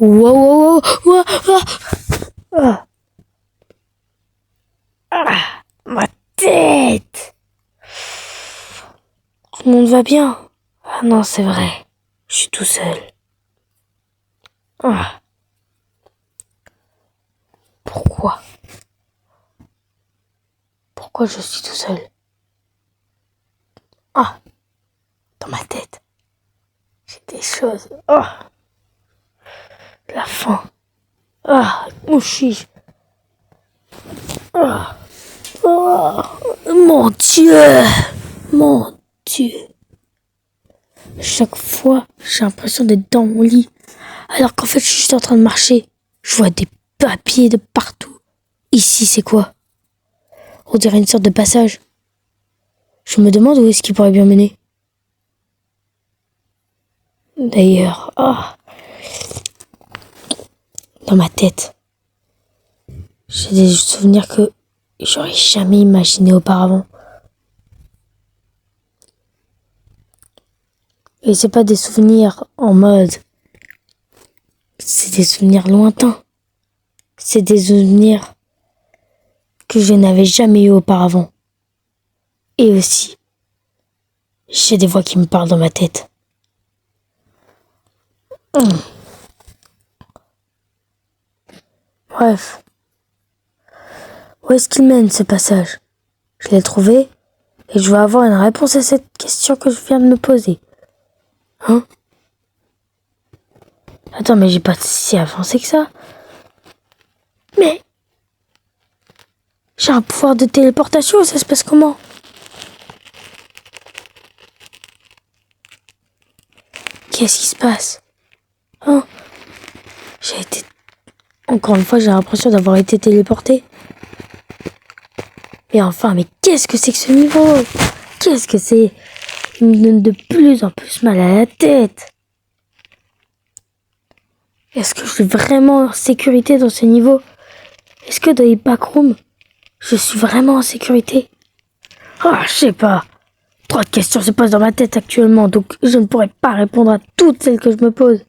Wow, wow, wow, wow, ah, ma tête! Tout le monde va bien? Ah non, c'est vrai. Je suis tout seul. Ah. Pourquoi? Pourquoi je suis tout seul? Ah, dans ma tête. J'ai des choses. Ah, la faim. Ah, où suis-je? Ah, oh, mon Dieu! Mon Dieu! Chaque fois, j'ai l'impression d'être dans mon lit. Alors qu'en fait, je suis juste en train de marcher. Je vois des papiers de partout. Ici, c'est quoi? On dirait une sorte de passage. Je me demande où est-ce qu'il pourrait bien mener. D'ailleurs, dans ma tête, j'ai des souvenirs que j'aurais jamais imaginé auparavant. Et c'est pas des souvenirs en mode. C'est des souvenirs lointains. C'est des souvenirs que je n'avais jamais eu auparavant. Et aussi, j'ai des voix qui me parlent dans ma tête. Bref. Où est-ce qu'il mène ce passage? Je l'ai trouvé et je veux avoir une réponse à cette question que je viens de me poser. Hein? Attends, mais j'ai pas si avancé que ça. Mais j'ai un pouvoir de téléportation, ça se passe comment? Qu'est-ce qui se passe? Hein? J'ai été... Encore une fois, j'ai l'impression d'avoir été téléporté. Et enfin, mais qu'est-ce que c'est que ce niveau? Qu'est-ce que c'est? Il me donne de plus en plus mal à la tête. Est-ce que je suis vraiment en sécurité dans ce niveau? Est-ce que dans les backrooms, je suis vraiment en sécurité? Ah, je sais pas. Trop de questions se posent dans ma tête actuellement, donc je ne pourrais pas répondre à toutes celles que je me pose.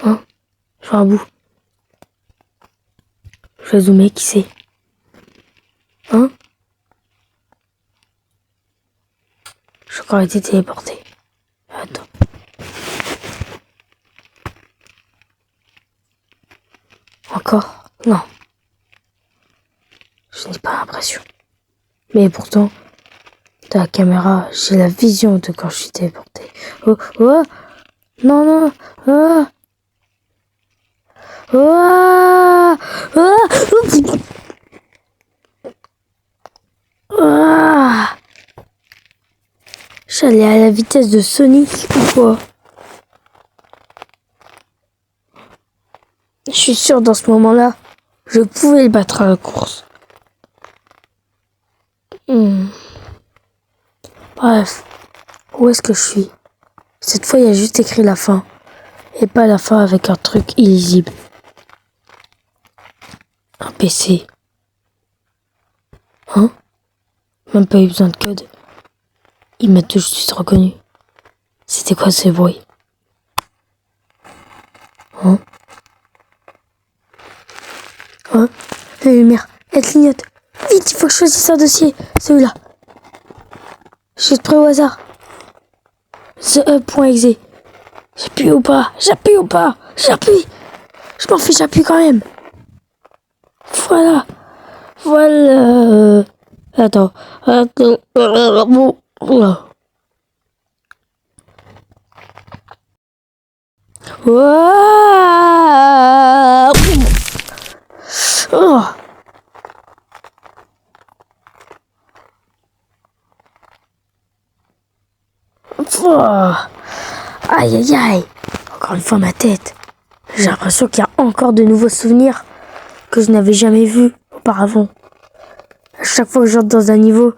Hein? Je fais un bout. Je vais zoomer, qui c'est? Hein? J'ai encore été téléporté. Attends. Encore? Non. Je n'ai pas l'impression. Mais pourtant, de la caméra, j'ai la vision de quand je suis téléporté. Oh, oh, non, non, oh, oh, oh, oh. J'allais à la vitesse de Sonic ou quoi? Je suis sûr dans ce moment-là, je pouvais le battre à la course. Bref, où est-ce que je suis? Cette fois, il y a juste écrit la fin. Et pas la fin avec un truc illisible. Un PC. Hein? Même pas eu besoin de code. Ils m'a tout de suite reconnu. C'était quoi ce bruit? Hein? Hein? La lumière, elle clignote. Vite, il faut que je choisisse un dossier. Celui-là. Juste prêt au hasard. The.exe. J'appuie ou pas? J'appuie ou pas? J'appuie. Je m'en fiche, j'appuie quand même. Voilà. Voilà. Attends. Bon. Ouah. Oh. Oh. Aïe aïe aïe. Encore une fois ma tête. J'ai l'impression qu'il y a encore de nouveaux souvenirs que je n'avais jamais vus auparavant. À chaque fois que j'entre dans un niveau,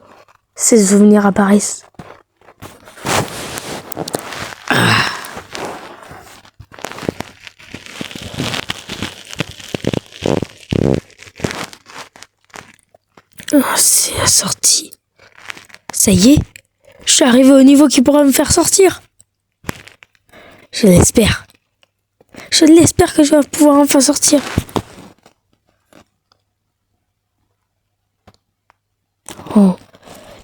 ces souvenirs apparaissent. Oh, c'est la sortie. Ça y est, je suis arrivé au niveau qui pourra me faire sortir. Je l'espère. Je l'espère que je vais pouvoir enfin sortir. Oh,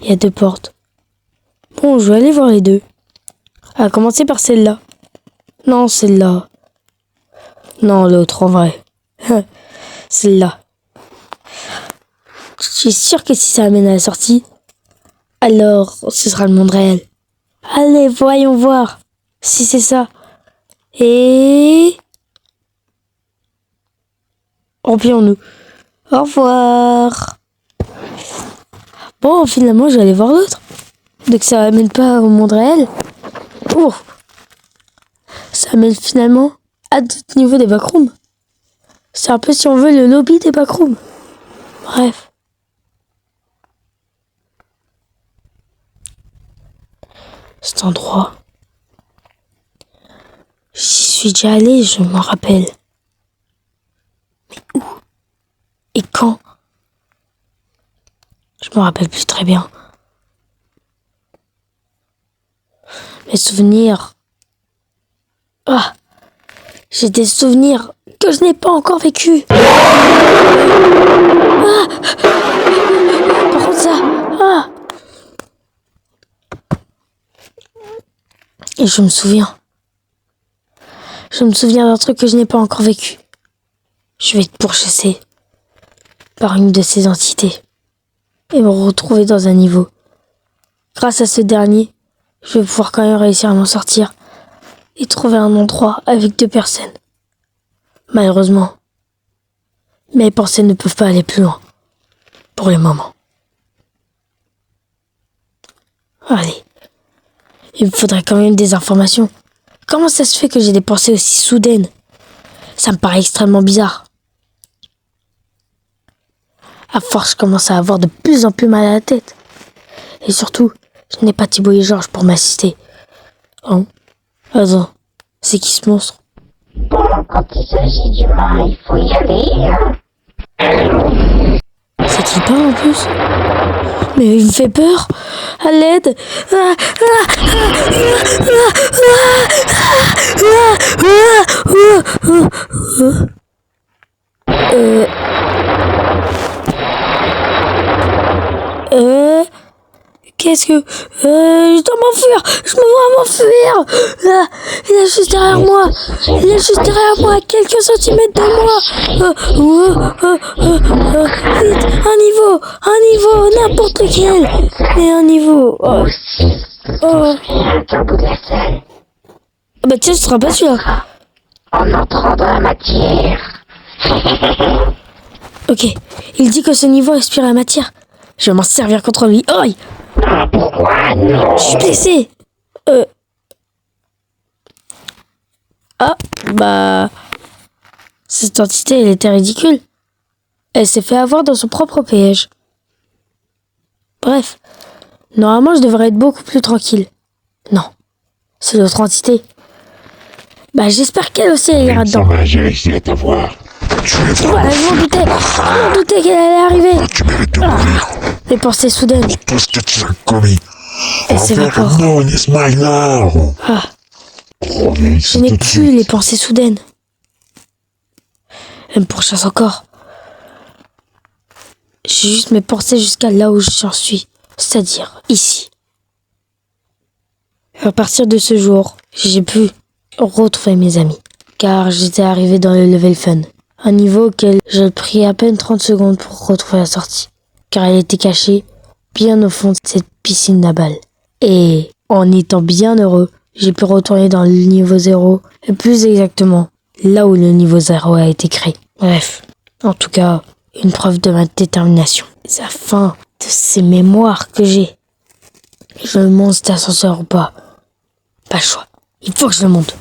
il y a 2 portes. Bon, je vais aller voir les 2. À commencer par celle-là. Non, celle-là. Non, l'autre, en vrai. Celle-là. Je suis sûr que si ça amène à la sortie, alors ce sera le monde réel. Allez, voyons voir si c'est ça. Et... remplions-nous. Au revoir. Bon, finalement, je vais aller voir l'autre. Dès que ça amène pas au monde réel. Oh, ça amène finalement à d'autres niveaux des backrooms. C'est un peu, si on veut, le lobby des backrooms. Bref. Cet endroit, j'y suis déjà allé, je m'en rappelle. Mais où et quand? Je me rappelle plus très bien. Mes souvenirs... Ah, j'ai des souvenirs que je n'ai pas encore vécus. Ah, par contre ça... Ah. Et je me souviens. Je me souviens d'un truc que je n'ai pas encore vécu. Je vais être pourchassé par une de ces entités et me retrouver dans un niveau. Grâce à ce dernier, je vais pouvoir quand même réussir à m'en sortir et trouver un endroit avec 2 personnes. Malheureusement, mes pensées ne peuvent pas aller plus loin pour le moment. Allez, il me faudrait quand même des informations. Comment ça se fait que j'ai des pensées aussi soudaines? Ça me paraît extrêmement bizarre. À force, je commence à avoir de plus en plus mal à la tête. Et surtout, je n'ai pas Thibaut et Georges pour m'assister. Oh, attends, c'est qui ce monstre? Bon, quand il s'agit d'humains, il faut y aller. C'est qui parle en plus? Mais il me fait peur. À l'aide. Qu'est-ce que... je dois m'enfuir. Je me vois m'enfuir. Il est juste derrière moi. Il est juste derrière moi, à quelques centimètres de moi. Vite, un niveau, n'importe lequel. Mais un niveau. Oh. Au bout de la salle, Ah bah tiens, ce sera pas celui-là. en entrant dans la matière. Ok, il dit que ce niveau aspire la matière. Je vais m'en servir contre lui. Oi! Pourquoi non? Je suis blessé. Ah, bah... cette entité, elle était ridicule. Elle s'est fait avoir dans son propre piège. Bref, normalement, je devrais être beaucoup plus tranquille. Non, c'est l'autre entité. Bah, j'espère qu'elle aussi, elle ira dedans. J'ai réussi à t'avoir. Tu es Voilà, je m'en doutais qu'elle allait arriver. Tu mérites de mourir Les pensées soudaines. pour tout ce que tu as commis. Elle s'évapore. Non, Ismaïla. Ah, Reviens je ici n'ai tout de plus suite. les pensées soudaines. Elle me pourchasse encore. J'ai juste mes pensées jusqu'à là où j'en suis. C'est-à-dire ici. À partir de ce jour, j'ai pu retrouver mes amis. Car j'étais arrivé dans le level fun. Un niveau auquel j'ai pris à peine 30 secondes pour retrouver la sortie. Car elle était cachée bien au fond de cette piscine à balles. Et en étant bien heureux, j'ai pu retourner dans le niveau 0. Et plus exactement, là où le niveau 0 a été créé. Bref, en tout cas, une preuve de ma détermination. C'est la fin de ces mémoires que j'ai. Je monte cet ascenseur ou pas. Pas le choix. Il faut que je le monte.